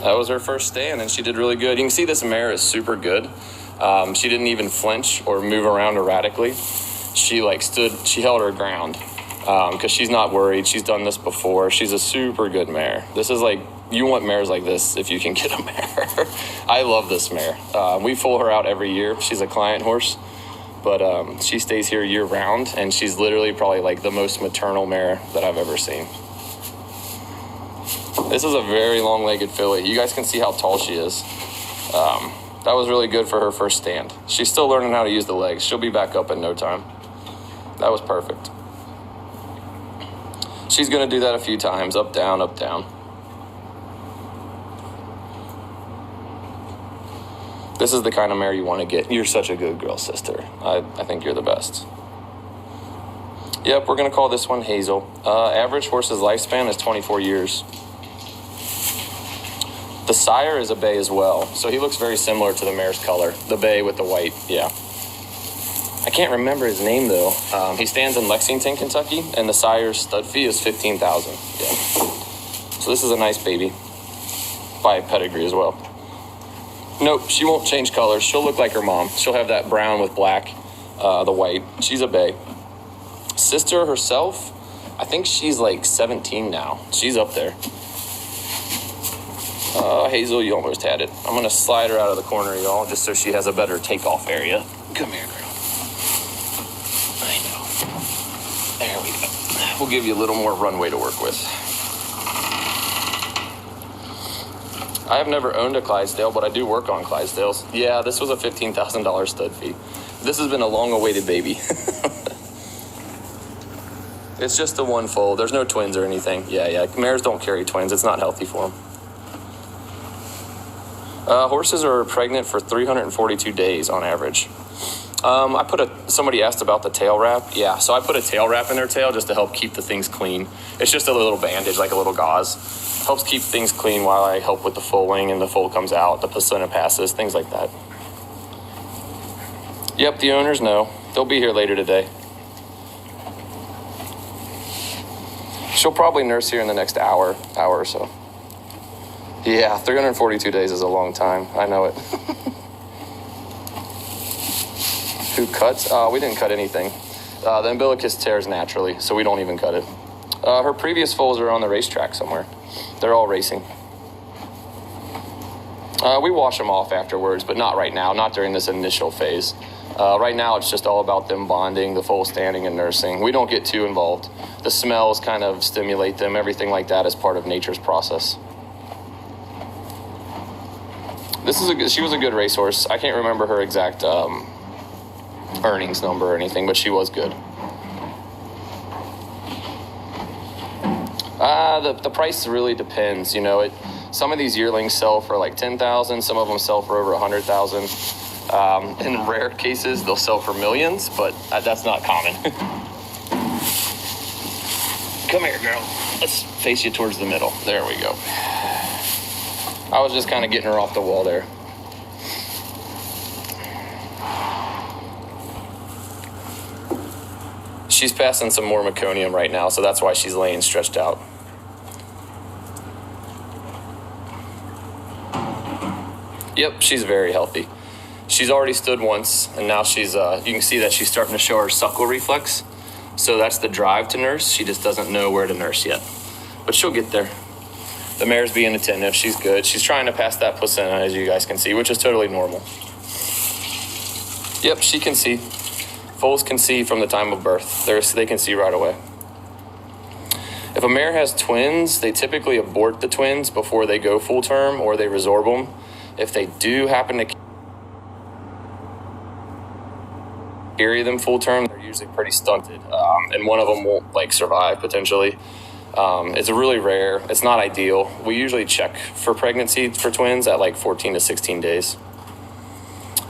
That was her first stand, and she did really good. You can see this mare is super good. She didn't even flinch or move around erratically. She she held her ground because she's not worried. She's done this before. She's a super good mare. This is you want mares like this if you can get a mare. I love this mare. We foal her out every year. She's a client horse, but she stays here year round, and she's literally probably the most maternal mare that I've ever seen. This is a very long-legged filly. You guys can see how tall she is. That was really good for her first stand. She's still learning how to use the legs. She'll be back up in no time. That was perfect. She's going to do that a few times. Up, down, up, down. This is the kind of mare you want to get. You're such a good girl, sister. I think you're the best. Yep, we're going to call this one Hazel. Average horse's lifespan is 24 years. The sire is a bay as well, so he looks very similar to the mare's color. The bay with the white, yeah. I can't remember his name, though. He stands in Lexington, Kentucky, and the sire's stud fee is $15,000. Yeah. So this is a nice baby. By pedigree as well. Nope, she won't change colors. She'll look like her mom. She'll have that brown with black, the white. She's a bay. Sister herself, I think she's 17 now. She's up there. Hazel, you almost had it. I'm going to slide her out of the corner, y'all, just so she has a better takeoff area. Come here, girl. I know. There we go. We'll give you a little more runway to work with. I have never owned a Clydesdale, but I do work on Clydesdales. Yeah, this was a $15,000 stud fee. This has been a long-awaited baby. It's just the one foal. There's no twins or anything. Yeah. Mares don't carry twins. It's not healthy for them. Horses are pregnant for 342 days on average. Somebody asked about the tail wrap. Yeah, so I put a tail wrap in their tail just to help keep the things clean. It's just a little bandage, like a little gauze. Helps keep things clean while I help with the foaling and the foal comes out, the placenta passes, things like that. Yep, the owners know. They'll be here later today. She'll probably nurse here in the next hour or so. Yeah, 342 days is a long time. I know it. Who cuts? We didn't cut anything. The umbilicus tears naturally, so we don't even cut it. Her previous foals are on the racetrack somewhere. They're all racing. We wash them off afterwards, but not right now, not during this initial phase. Right now, it's just all about them bonding, the foal standing and nursing. We don't get too involved. The smells kind of stimulate them. Everything like that is part of nature's process. She was a good racehorse. I can't remember her exact earnings number or anything, but she was good. The price really depends. Some of these yearlings sell for $10,000. Some of them sell for over $100,000. In rare cases, they'll sell for millions, but that's not common. Come here, girl. Let's face you towards the middle. There we go. I was just kind of getting her off the wall there. She's passing some more meconium right now, so that's why she's laying stretched out. Yep, she's very healthy. She's already stood once, and now she's, you can see that she's starting to show her suckle reflex. So that's the drive to nurse. She just doesn't know where to nurse yet. But she'll get there. The mare's being attentive. She's good. She's trying to pass that placenta, as you guys can see, which is totally normal. Yep, she can see. Foals can see from the time of birth. They can see right away. If a mare has twins, they typically abort the twins before they go full term, or they resorb them. If they do happen to carry them full term, they're usually pretty stunted, and one of them won't survive potentially. It's really rare. It's not ideal. We usually check for pregnancy for twins at 14 to 16 days.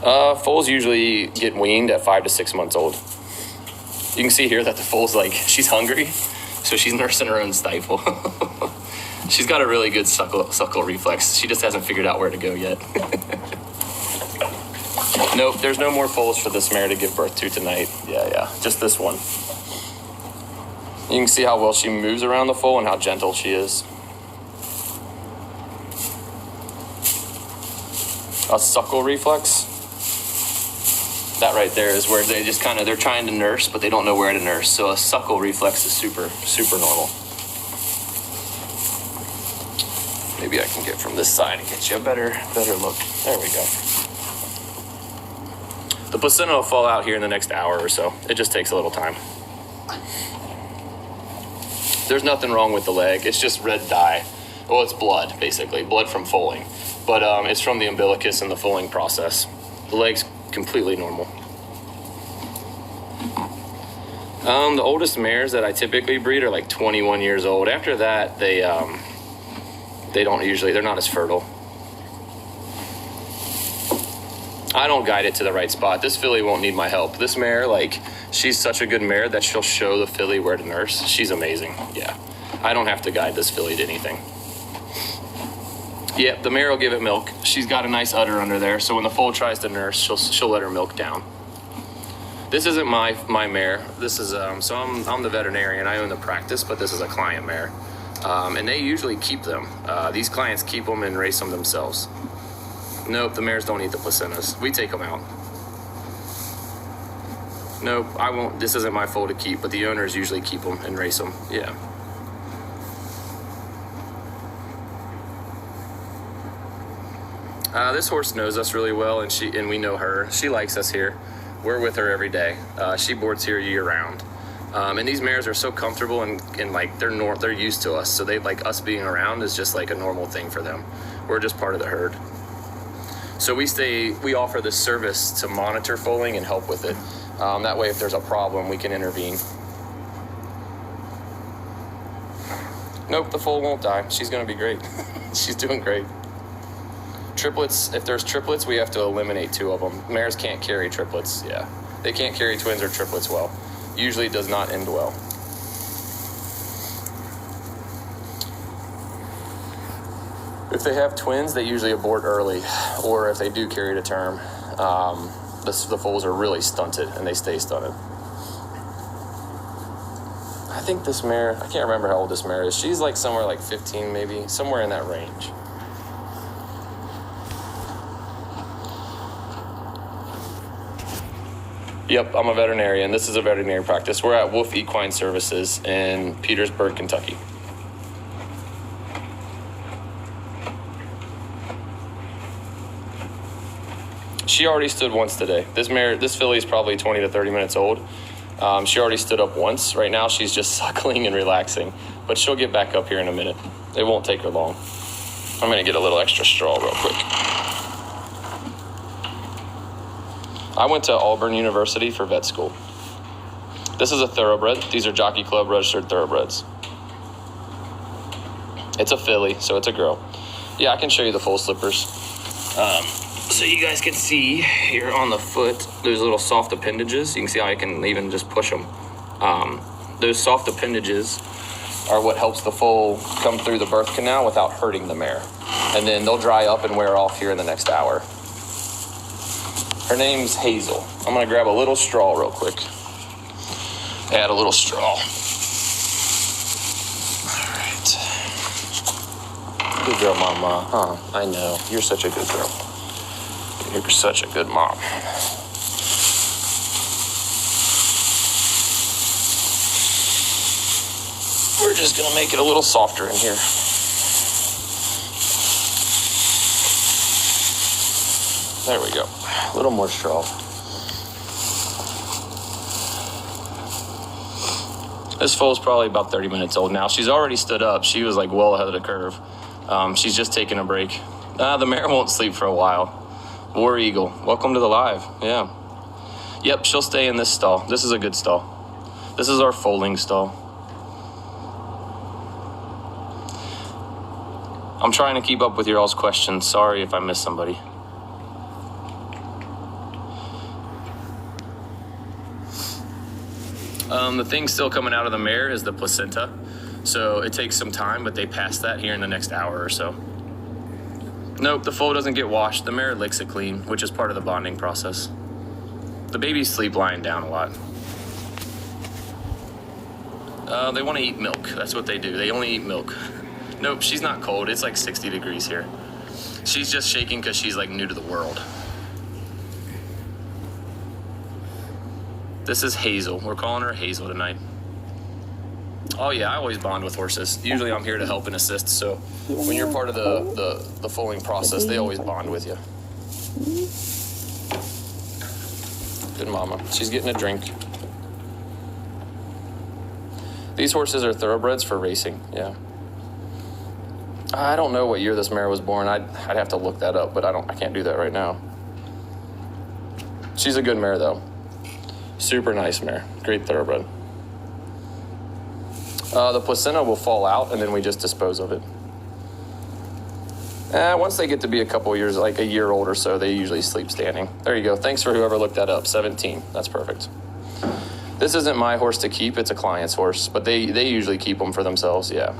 Foals usually get weaned at 5 to 6 months old. You can see here that the foal's she's hungry, so she's nursing her own stifle. She's got a really good suckle reflex. She just hasn't figured out where to go yet. Nope, there's no more foals for this mare to give birth to tonight. Yeah, just this one. You can see how well she moves around the foal and how gentle she is. A suckle reflex. That right there is where they just kind of, they're trying to nurse, but they don't know where to nurse. So a suckle reflex is super, super normal. Maybe I can get from this side and get you a better look. There we go. The placenta will fall out here in the next hour or so. It just takes a little time. There's nothing wrong with the leg. It's just red dye. Well, it's blood, basically. Blood from foaling. But it's from the umbilicus and the foaling process. The leg's completely normal. The oldest mares that I typically breed are like 21 years old. After that, they're not as fertile. I don't guide it to the right spot. This filly won't need my help. This mare, like, she's such a good mare that she'll show the filly where to nurse. She's amazing. Yeah. I don't have to guide this filly to anything. Yep, the mare will give it milk. She's got a nice udder under there, so when the foal tries to nurse, she'll let her milk down. This isn't my mare. This is so I'm the veterinarian. I own the practice, but this is a client mare, and they usually keep them. These clients keep them and race them themselves. Nope, the mares don't eat the placentas. We take them out. Nope, I won't. This isn't my foal to keep, but the owners usually keep them and race them. Yeah. This horse knows us really well, and we know her. She likes us here. We're with her every day. She boards here year round. And these mares are so comfortable and like they're used to us. So they like us being around is just like a normal thing for them. We're just part of the herd. So we offer this service to monitor foaling and help with it. That way, if there's a problem, we can intervene. Nope, the foal won't die. She's gonna be great. She's doing great. Triplets, if there's triplets, we have to eliminate 2 of them. Mares can't carry triplets, yeah. They can't carry twins or triplets well. Usually it does not end well. If they have twins, they usually abort early, or if they do carry to term, the foals are really stunted and they stay stunted. I think this mare, I can't remember how old this mare is. She's like somewhere like 15 maybe, somewhere in that range. Yep, I'm a veterinarian. This is a veterinary practice. We're at Wolf Equine Services in Petersburg, Kentucky. She already stood once today. This filly is probably 20 to 30 minutes old. She already stood up once. Right now she's just suckling and relaxing, but she'll get back up here in a minute. It won't take her long. I'm gonna get a little extra straw real quick. I went to Auburn University for vet school. This is a thoroughbred. These are Jockey Club registered thoroughbreds. It's a filly, so it's a girl. Yeah, I can show you the full slippers. So you guys can see here on the foot, there's little soft appendages. You can see how I can even just push them. Those soft appendages are what helps the foal come through the birth canal without hurting the mare. And then they'll dry up and wear off here in the next hour. Her name's Hazel. I'm gonna grab a little straw real quick. Add a little straw. All right. Good girl, Mama. Huh, I know. You're such a good girl. You're such a good mom. We're just gonna make it a little softer in here. There we go. A little more straw. This foal's probably about 30 minutes old now. She's already stood up. She was like well ahead of the curve. She's just taking a break. The mare won't sleep for a while. War Eagle, welcome to the live. Yeah. Yep, she'll stay in this stall. This is a good stall. This is our foaling stall. I'm trying to keep up with your all's questions. Sorry if I missed somebody. The thing still coming out of the mare is the placenta. So it takes some time, but they pass that here in the next hour or so. Nope, the foal doesn't get washed. The mare licks it clean, which is part of the bonding process. The babies sleep lying down a lot. They want to eat milk. That's what they do. They only eat milk. Nope, she's not cold. It's like 60 degrees here. She's just shaking because she's like new to the world. This is Hazel. We're calling her Hazel tonight. Oh yeah, I always bond with horses. Usually I'm here to help and assist, so when you're part of the foaling process, they always bond with you. Good mama. She's getting a drink. These horses are thoroughbreds for racing, yeah. I don't know what year this mare was born. I'd have to look that up, but I can't do that right now. She's a good mare though. Super nice mare. Great thoroughbred. The placenta will fall out and then we just dispose of it. Once they get to be a couple years, like a year old or so, they usually sleep standing. There you go. Thanks for whoever looked that up. 17. That's perfect. This isn't my horse to keep. It's a client's horse, but they usually keep them for themselves. Yeah.